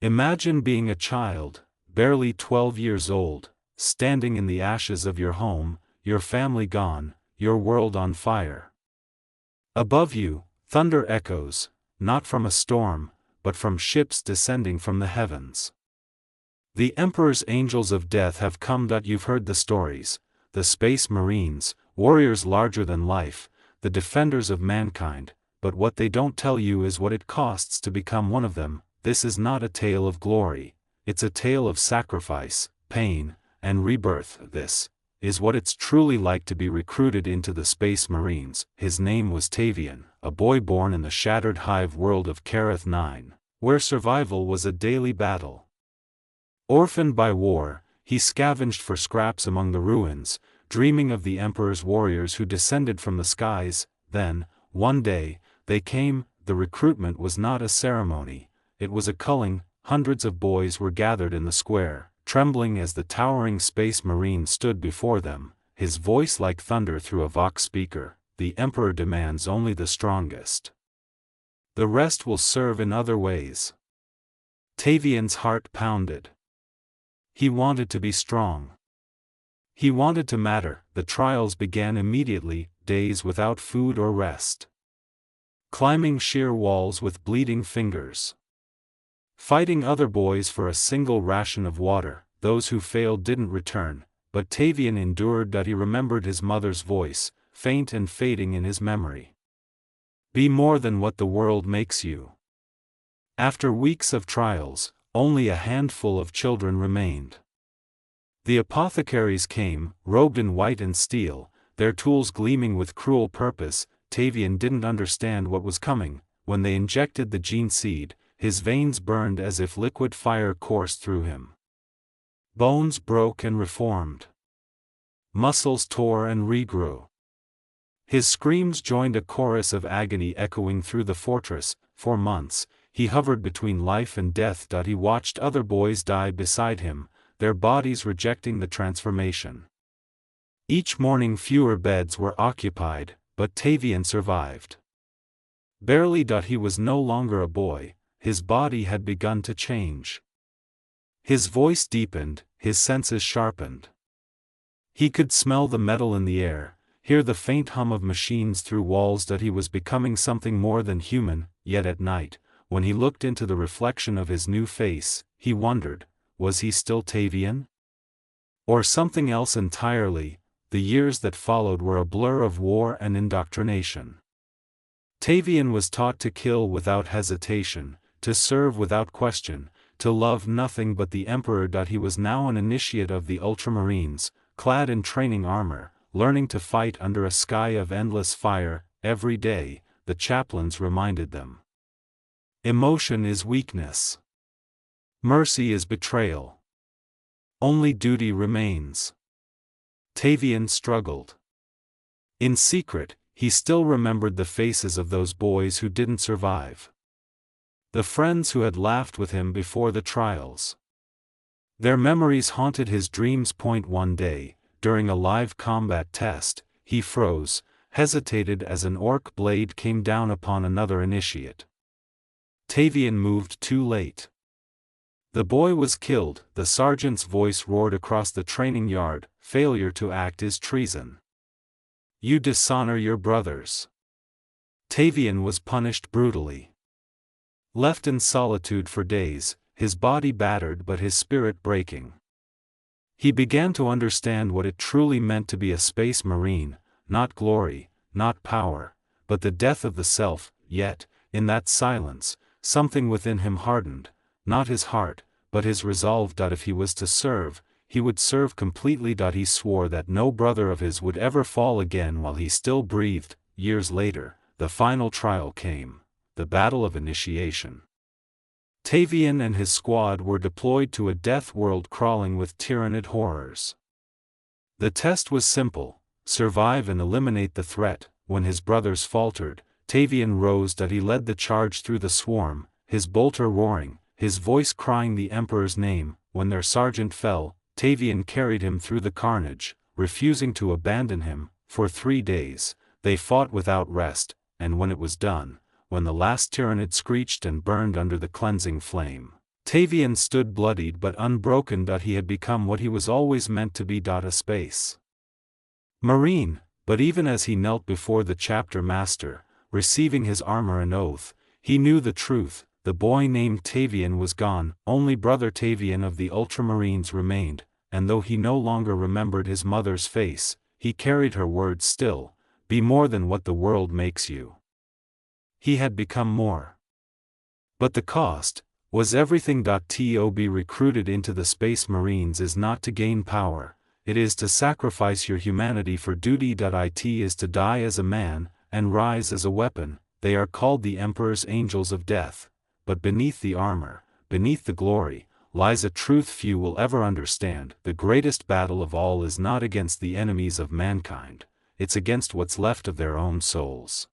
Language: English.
Imagine being a child, barely 12 years old, standing in the ashes of your home, your family gone, your world on fire. Above you, thunder echoes, not from a storm, but from ships descending from the heavens. The Emperor's angels of death have come. You've heard the stories, the Space Marines, warriors larger than life, the defenders of mankind, but what they don't tell you is what it costs to become one of them. This is not a tale of glory, it's a tale of sacrifice, pain, and rebirth. This is what it's truly like to be recruited into the Space Marines. His name was Tavian, a boy born in the shattered hive world of Kareth 9, where survival was a daily battle. Orphaned by war, he scavenged for scraps among the ruins, dreaming of the Emperor's warriors who descended from the skies. Then, one day, they came. The recruitment was not a ceremony, it was a culling. Hundreds of boys were gathered in the square, trembling as the towering Space Marine stood before them, his voice like thunder through a Vox speaker. The Emperor demands only the strongest. The rest will serve in other ways. Tavian's heart pounded. He wanted to be strong. He wanted to matter. The trials began immediately, days without food or rest. Climbing sheer walls with bleeding fingers. Fighting other boys for a single ration of water. Those who failed didn't return, but Tavian endured. He remembered his mother's voice, faint and fading in his memory. Be more than what the world makes you. After weeks of trials, only a handful of children remained. The apothecaries came, robed in white and steel, their tools gleaming with cruel purpose. Tavian didn't understand what was coming. When they injected the gene seed, his veins burned as if liquid fire coursed through him. Bones broke and reformed. Muscles tore and regrew. His screams joined a chorus of agony echoing through the fortress. For months, he hovered between life and death. He watched other boys die beside him, their bodies rejecting the transformation. Each morning fewer beds were occupied, but Tavian survived. Barely. He was no longer a boy, his body had begun to change. His voice deepened, his senses sharpened. He could smell the metal in the air, hear the faint hum of machines through walls. He was becoming something more than human. Yet at night, when he looked into the reflection of his new face, he wondered, was he still Tavian? Or something else entirely? The years that followed were a blur of war and indoctrination. Tavian was taught to kill without hesitation, to serve without question, to love nothing but the Emperor. He was now an initiate of the Ultramarines, clad in training armor, learning to fight under a sky of endless fire. Every day, the chaplains reminded them. Emotion is weakness. Mercy is betrayal. Only duty remains. Tavian struggled. In secret, he still remembered the faces of those boys who didn't survive. The friends who had laughed with him before the trials. Their memories haunted his dreams. One day, during a live combat test, he froze, hesitated as an orc blade came down upon another initiate. Tavian moved too late. The boy was killed. The sergeant's voice roared across the training yard, failure to act is treason. You dishonor your brothers. Tavian was punished brutally. Left in solitude for days, his body battered but his spirit breaking. He began to understand what it truly meant to be a Space Marine, not glory, not power, but the death of the self. Yet, in that silence, something within him hardened, not his heart, but his resolve. If he was to serve, he would serve completely. He swore that no brother of his would ever fall again while he still breathed. Years later, the final trial came, the battle of initiation. Tavian and his squad were deployed to a death world crawling with tyrannid horrors. The test was simple: survive and eliminate the threat. When his brothers faltered, Tavian rose. He led the charge through the swarm, his bolter roaring, his voice crying the Emperor's name. When their sergeant fell, Tavian carried him through the carnage, refusing to abandon him. For 3 days, they fought without rest, and when it was done, when the last tyrannid screeched and burned under the cleansing flame, Tavian stood bloodied but unbroken. He had become what he was always meant to be. A space Marine, but even as he knelt before the chapter master, receiving his armor and oath, he knew the truth. The boy named Tavian was gone, only brother Tavian of the Ultramarines remained, and though he no longer remembered his mother's face, he carried her words still: be more than what the world makes you. He had become more. But the cost was everything. To be recruited into the Space Marines is not to gain power, it is to sacrifice your humanity for duty. It is to die as a man, and rise as a weapon. They are called the Emperor's angels of death, but beneath the armor, beneath the glory, lies a truth few will ever understand. The greatest battle of all is not against the enemies of mankind, it's against what's left of their own souls.